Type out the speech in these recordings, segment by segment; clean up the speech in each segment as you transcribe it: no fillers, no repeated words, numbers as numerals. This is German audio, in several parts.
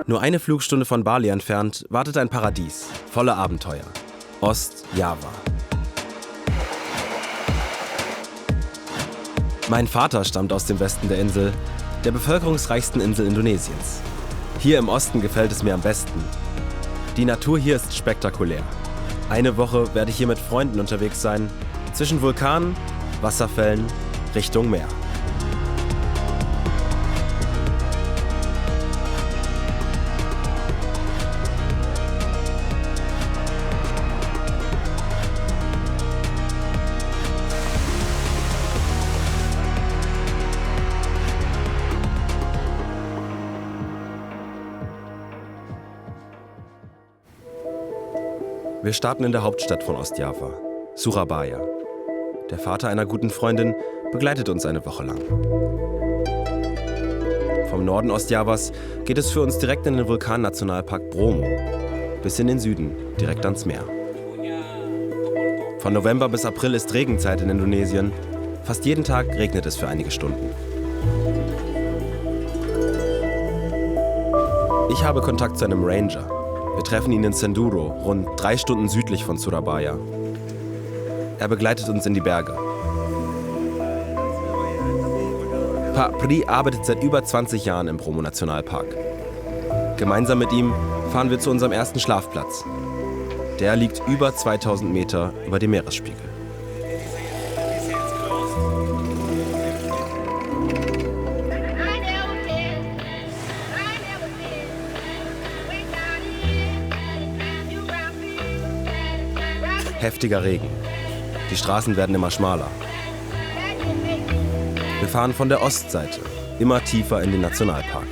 Nur eine Flugstunde von Bali entfernt wartet ein Paradies, voller Abenteuer. Ostjava. Mein Vater stammt aus dem Westen der Insel, der bevölkerungsreichsten Insel Indonesiens. Hier im Osten gefällt es mir am besten. Die Natur hier ist spektakulär. Eine Woche werde ich hier mit Freunden unterwegs sein, zwischen Vulkanen, Wasserfällen, Richtung Meer. Wir starten in der Hauptstadt von Ostjava, Surabaya. Der Vater einer guten Freundin begleitet uns eine Woche lang. Vom Norden Ostjavas geht es für uns direkt in den Vulkannationalpark Bromo, bis in den Süden, direkt ans Meer. Von November bis April ist Regenzeit in Indonesien. Fast jeden Tag regnet es für einige Stunden. Ich habe Kontakt zu einem Ranger. Wir treffen ihn in Senduro, rund 3 Stunden südlich von Surabaya. Er begleitet uns in die Berge. Pak Pri arbeitet seit über 20 Jahren im Bromo-Nationalpark. Gemeinsam mit ihm fahren wir zu unserem ersten Schlafplatz. Der liegt über 2000 Meter über dem Meeresspiegel. Heftiger Regen. Die Straßen werden immer schmaler. Wir fahren von der Ostseite, immer tiefer in den Nationalpark.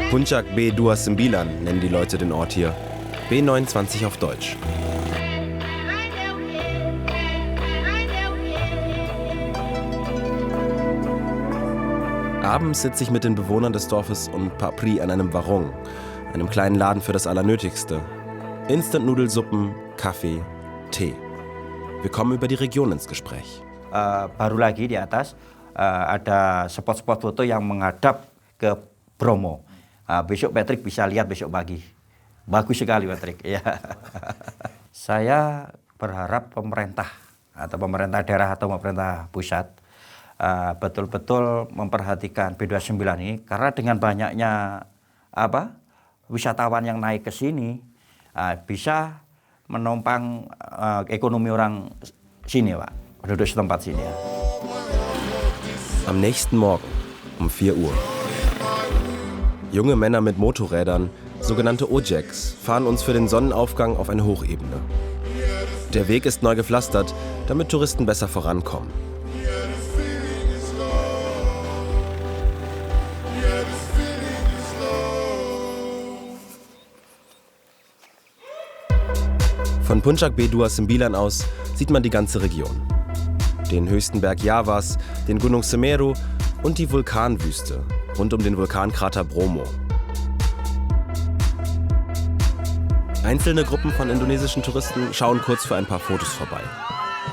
Puncak B29 nennen die Leute den Ort hier. B29 auf Deutsch. Abends sitze ich mit den Bewohnern des Dorfes und Pak Pri an einem Warung, einem kleinen Laden für das Allernötigste. Instant-Nudelsuppen, Kaffee, Tee. Wir kommen über die Region ins Gespräch. Baru lagi di atas ada spot-spot foto yang menghadap ke Bromo. Besok Patrick bisa lihat besok pagi. Bagus sekali Patrick. Ya. Saya berharap pemerintah atau pemerintah daerah atau pemerintah pusat betul-betul memperhatikan B29 ini karena dengan banyaknya wisatawan yang naik ke sini bisa menopang ekonomi orang sini, Pak, penduduk setempat sini ya. Am nächsten Morgen um 4 Uhr. Junge Männer mit Motorrädern, sogenannte Ojeks, fahren uns für den Sonnenaufgang auf eine Hochebene. Der Weg ist neu gepflastert, damit Touristen besser vorankommen. Von Puncak B29 aus sieht man die ganze Region. Den höchsten Berg Javas, den Gunung Semeru und die Vulkanwüste rund um den Vulkankrater Bromo. Einzelne Gruppen von indonesischen Touristen schauen kurz für ein paar Fotos vorbei.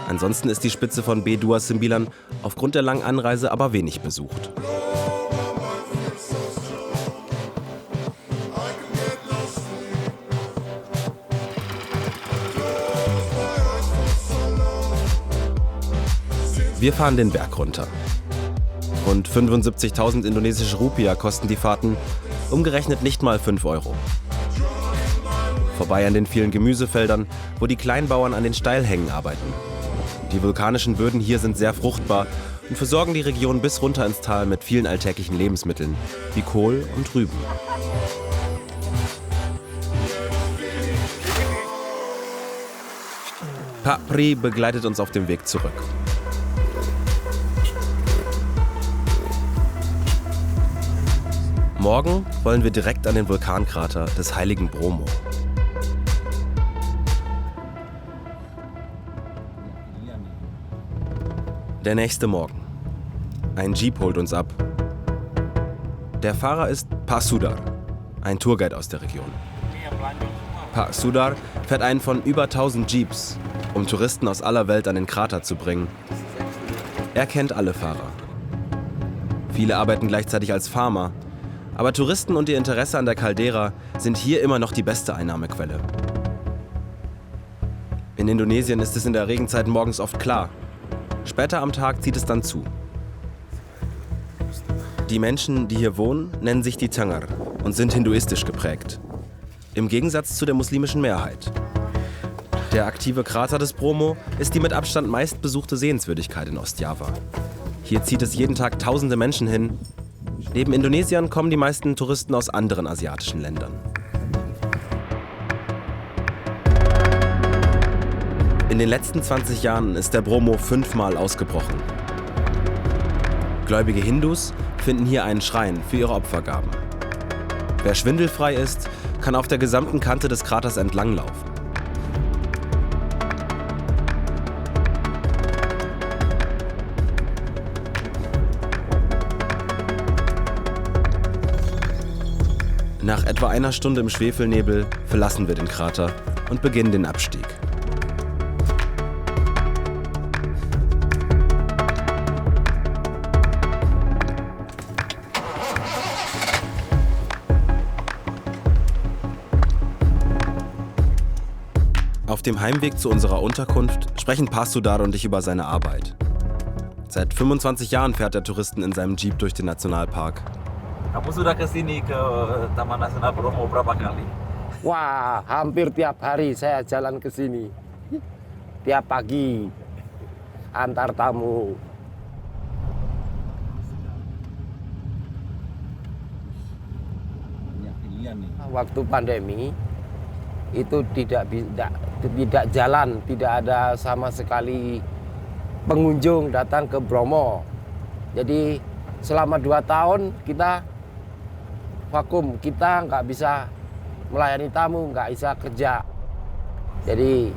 Ansonsten ist die Spitze von B29 aufgrund der langen Anreise aber wenig besucht. Wir fahren den Berg runter. Rund 75.000 indonesische Rupiah kosten die Fahrten, umgerechnet nicht mal 5 Euro. Vorbei an den vielen Gemüsefeldern, wo die Kleinbauern an den Steilhängen arbeiten. Die vulkanischen Böden hier sind sehr fruchtbar und versorgen die Region bis runter ins Tal mit vielen alltäglichen Lebensmitteln, wie Kohl und Rüben. Pak Pri begleitet uns auf dem Weg zurück. Morgen wollen wir direkt an den Vulkankrater des heiligen Bromo. Der nächste Morgen. Ein Jeep holt uns ab. Der Fahrer ist Pak Sudar, ein Tourguide aus der Region. Pak Sudar fährt einen von über 1000 Jeeps, um Touristen aus aller Welt an den Krater zu bringen. Er kennt alle Fahrer. Viele arbeiten gleichzeitig als Farmer, aber Touristen und ihr Interesse an der Caldera sind hier immer noch die beste Einnahmequelle. In Indonesien ist es in der Regenzeit morgens oft klar. Später am Tag zieht es dann zu. Die Menschen, die hier wohnen, nennen sich die Tengger und sind hinduistisch geprägt. Im Gegensatz zu der muslimischen Mehrheit. Der aktive Krater des Bromo ist die mit Abstand meistbesuchte Sehenswürdigkeit in Ostjava. Hier zieht es jeden Tag tausende Menschen hin. Neben Indonesiern kommen die meisten Touristen aus anderen asiatischen Ländern. In den letzten 20 Jahren ist der Bromo 5-mal ausgebrochen. Gläubige Hindus finden hier einen Schrein für ihre Opfergaben. Wer schwindelfrei ist, kann auf der gesamten Kante des Kraters entlanglaufen. Nach etwa einer Stunde im Schwefelnebel verlassen wir den Krater und beginnen den Abstieg. Auf dem Heimweg zu unserer Unterkunft sprechen Pasudar und ich über seine Arbeit. Seit 25 Jahren fährt der Touristen in seinem Jeep durch den Nationalpark. Kamu sudah kesini ke Taman Nasional Bromo berapa kali? Wah, hampir tiap hari saya jalan ke sini. Tiap pagi antar tamu. Waktu pandemi itu tidak jalan, tidak ada sama sekali pengunjung datang ke Bromo. Jadi selama 2 tahun kita vakum, kita nggak bisa melayani tamu, nggak bisa kerja. Jadi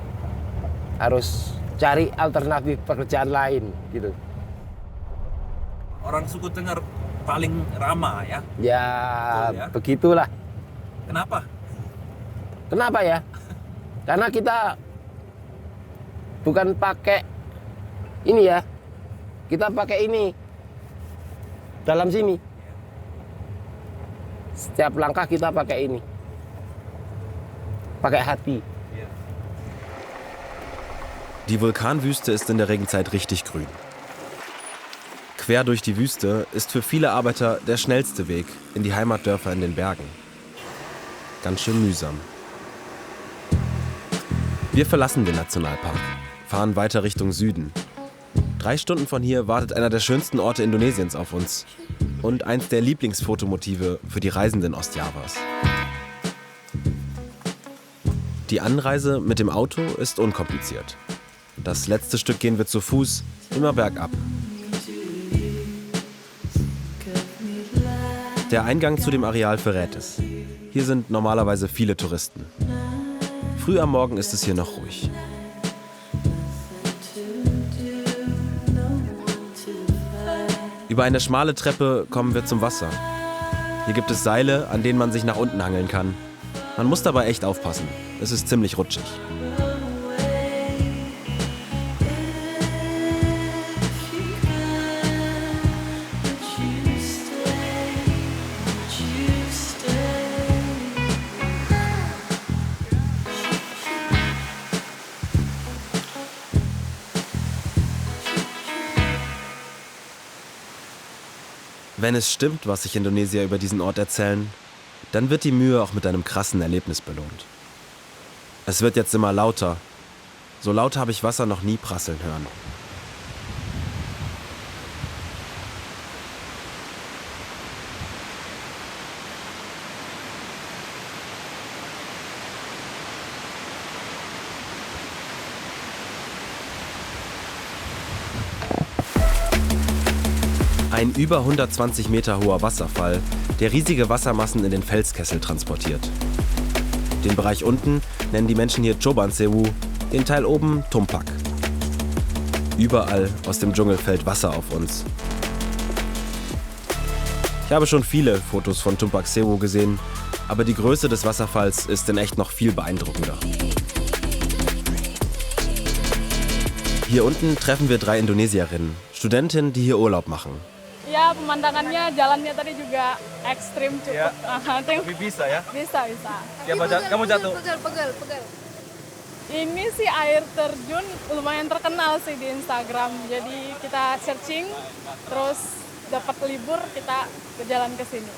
harus cari alternatif pekerjaan lain gitu. Orang suku Tengger paling ramah ya? Ya, betul, ya? Begitulah. Kenapa? Kenapa ya? Karena kita bukan pakai ini ya, kita pakai ini dalam sini. Setiap langkah kita pakai ini, pakai hati. Die Vulkanwüste ist in der Regenzeit richtig grün. Quer durch die Wüste ist für viele Arbeiter der schnellste Weg in die Heimatdörfer in den Bergen. Ganz schön mühsam. Wir verlassen den Nationalpark, fahren weiter Richtung Süden. 3 Stunden von hier wartet einer der schönsten Orte Indonesiens auf uns und eins der Lieblingsfotomotive für die Reisenden Ostjavas. Die Anreise mit dem Auto ist unkompliziert. Das letzte Stück gehen wir zu Fuß, immer bergab. Der Eingang zu dem Areal verrät es. Hier sind normalerweise viele Touristen. Früh am Morgen ist es hier noch ruhig. Über eine schmale Treppe kommen wir zum Wasser. Hier gibt es Seile, an denen man sich nach unten hangeln kann. Man muss dabei echt aufpassen. Es ist ziemlich rutschig. Wenn es stimmt, was sich Indonesier über diesen Ort erzählen, dann wird die Mühe auch mit einem krassen Erlebnis belohnt. Es wird jetzt immer lauter. So laut habe ich Wasser noch nie prasseln hören. Ein über 120 Meter hoher Wasserfall, der riesige Wassermassen in den Felskessel transportiert. Den Bereich unten nennen die Menschen hier Choban Sewu, den Teil oben Tumpak. Überall aus dem Dschungel fällt Wasser auf uns. Ich habe schon viele Fotos von Tumpak Sewu gesehen, aber die Größe des Wasserfalls ist in echt noch viel beeindruckender. Hier unten treffen wir 3 Indonesierinnen, Studentinnen, die hier Urlaub machen. Ya, pemandangannya, jalannya tadi juga ekstrim cukup. Ya. Tengok. Tapi bisa ya? Bisa. Kamu jatuh. Pegel. Ini sih air terjun lumayan terkenal sih di Instagram. Jadi kita searching, terus dapat libur kita berjalan ke sini.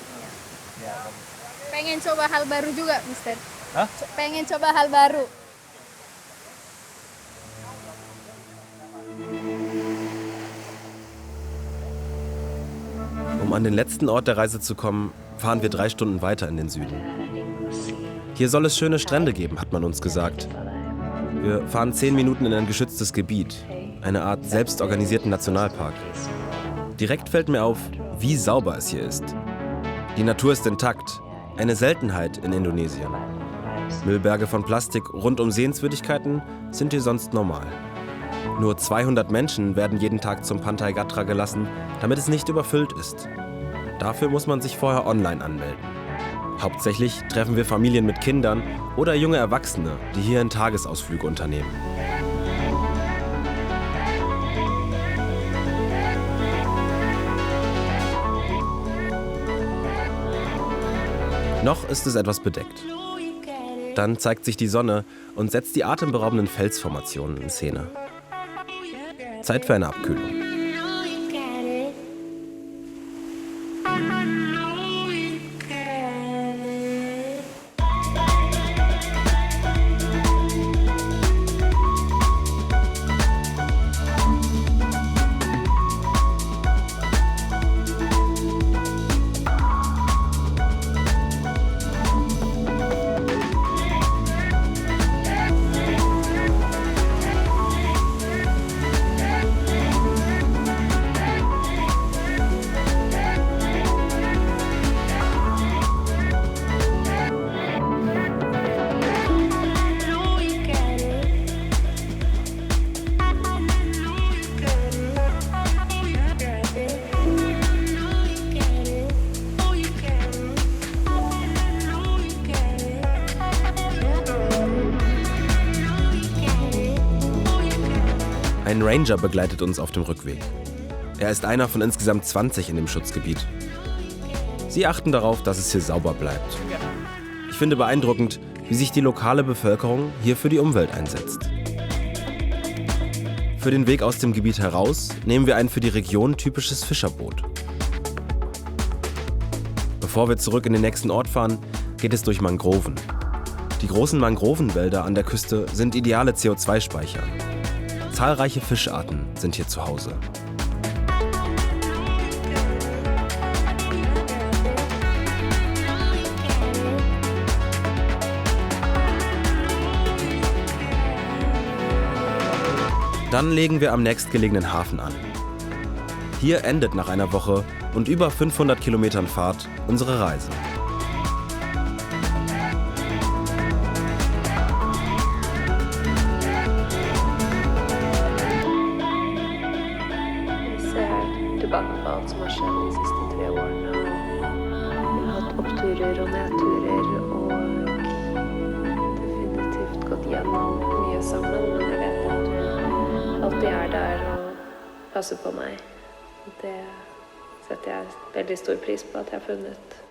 Pengen coba hal baru juga, Mister. Hah? Pengen coba hal baru. Um an den letzten Ort der Reise zu kommen, fahren wir 3 Stunden weiter in den Süden. Hier soll es schöne Strände geben, hat man uns gesagt. Wir fahren 10 Minuten in ein geschütztes Gebiet, eine Art selbstorganisierten Nationalpark. Direkt fällt mir auf, wie sauber es hier ist. Die Natur ist intakt, eine Seltenheit in Indonesien. Müllberge von Plastik rund um Sehenswürdigkeiten sind hier sonst normal. Nur 200 Menschen werden jeden Tag zum Pantai Gatra gelassen, damit es nicht überfüllt ist. Dafür muss man sich vorher online anmelden. Hauptsächlich treffen wir Familien mit Kindern oder junge Erwachsene, die hier einen Tagesausflug unternehmen. Noch ist es etwas bedeckt. Dann zeigt sich die Sonne und setzt die atemberaubenden Felsformationen in Szene. Zeit für eine Abkühlung. Ein Ranger begleitet uns auf dem Rückweg. Er ist einer von insgesamt 20 in dem Schutzgebiet. Sie achten darauf, dass es hier sauber bleibt. Ich finde beeindruckend, wie sich die lokale Bevölkerung hier für die Umwelt einsetzt. Für den Weg aus dem Gebiet heraus nehmen wir ein für die Region typisches Fischerboot. Bevor wir zurück in den nächsten Ort fahren, geht es durch Mangroven. Die großen Mangrovenwälder an der Küste sind ideale CO2-Speicher. Zahlreiche Fischarten sind hier zu Hause. Dann legen wir am nächstgelegenen Hafen an. Hier endet nach einer Woche und über 500 Kilometern Fahrt unsere Reise. Tillbaka på allt som har skjedd de siste 3 årene. Jeg har hatt oppturer og nedturer og definitivt gått gjennom mye sammen. Men jeg vet at du alltid er der og passer på meg. Det setter jeg veldig stor pris på at jeg har funnet.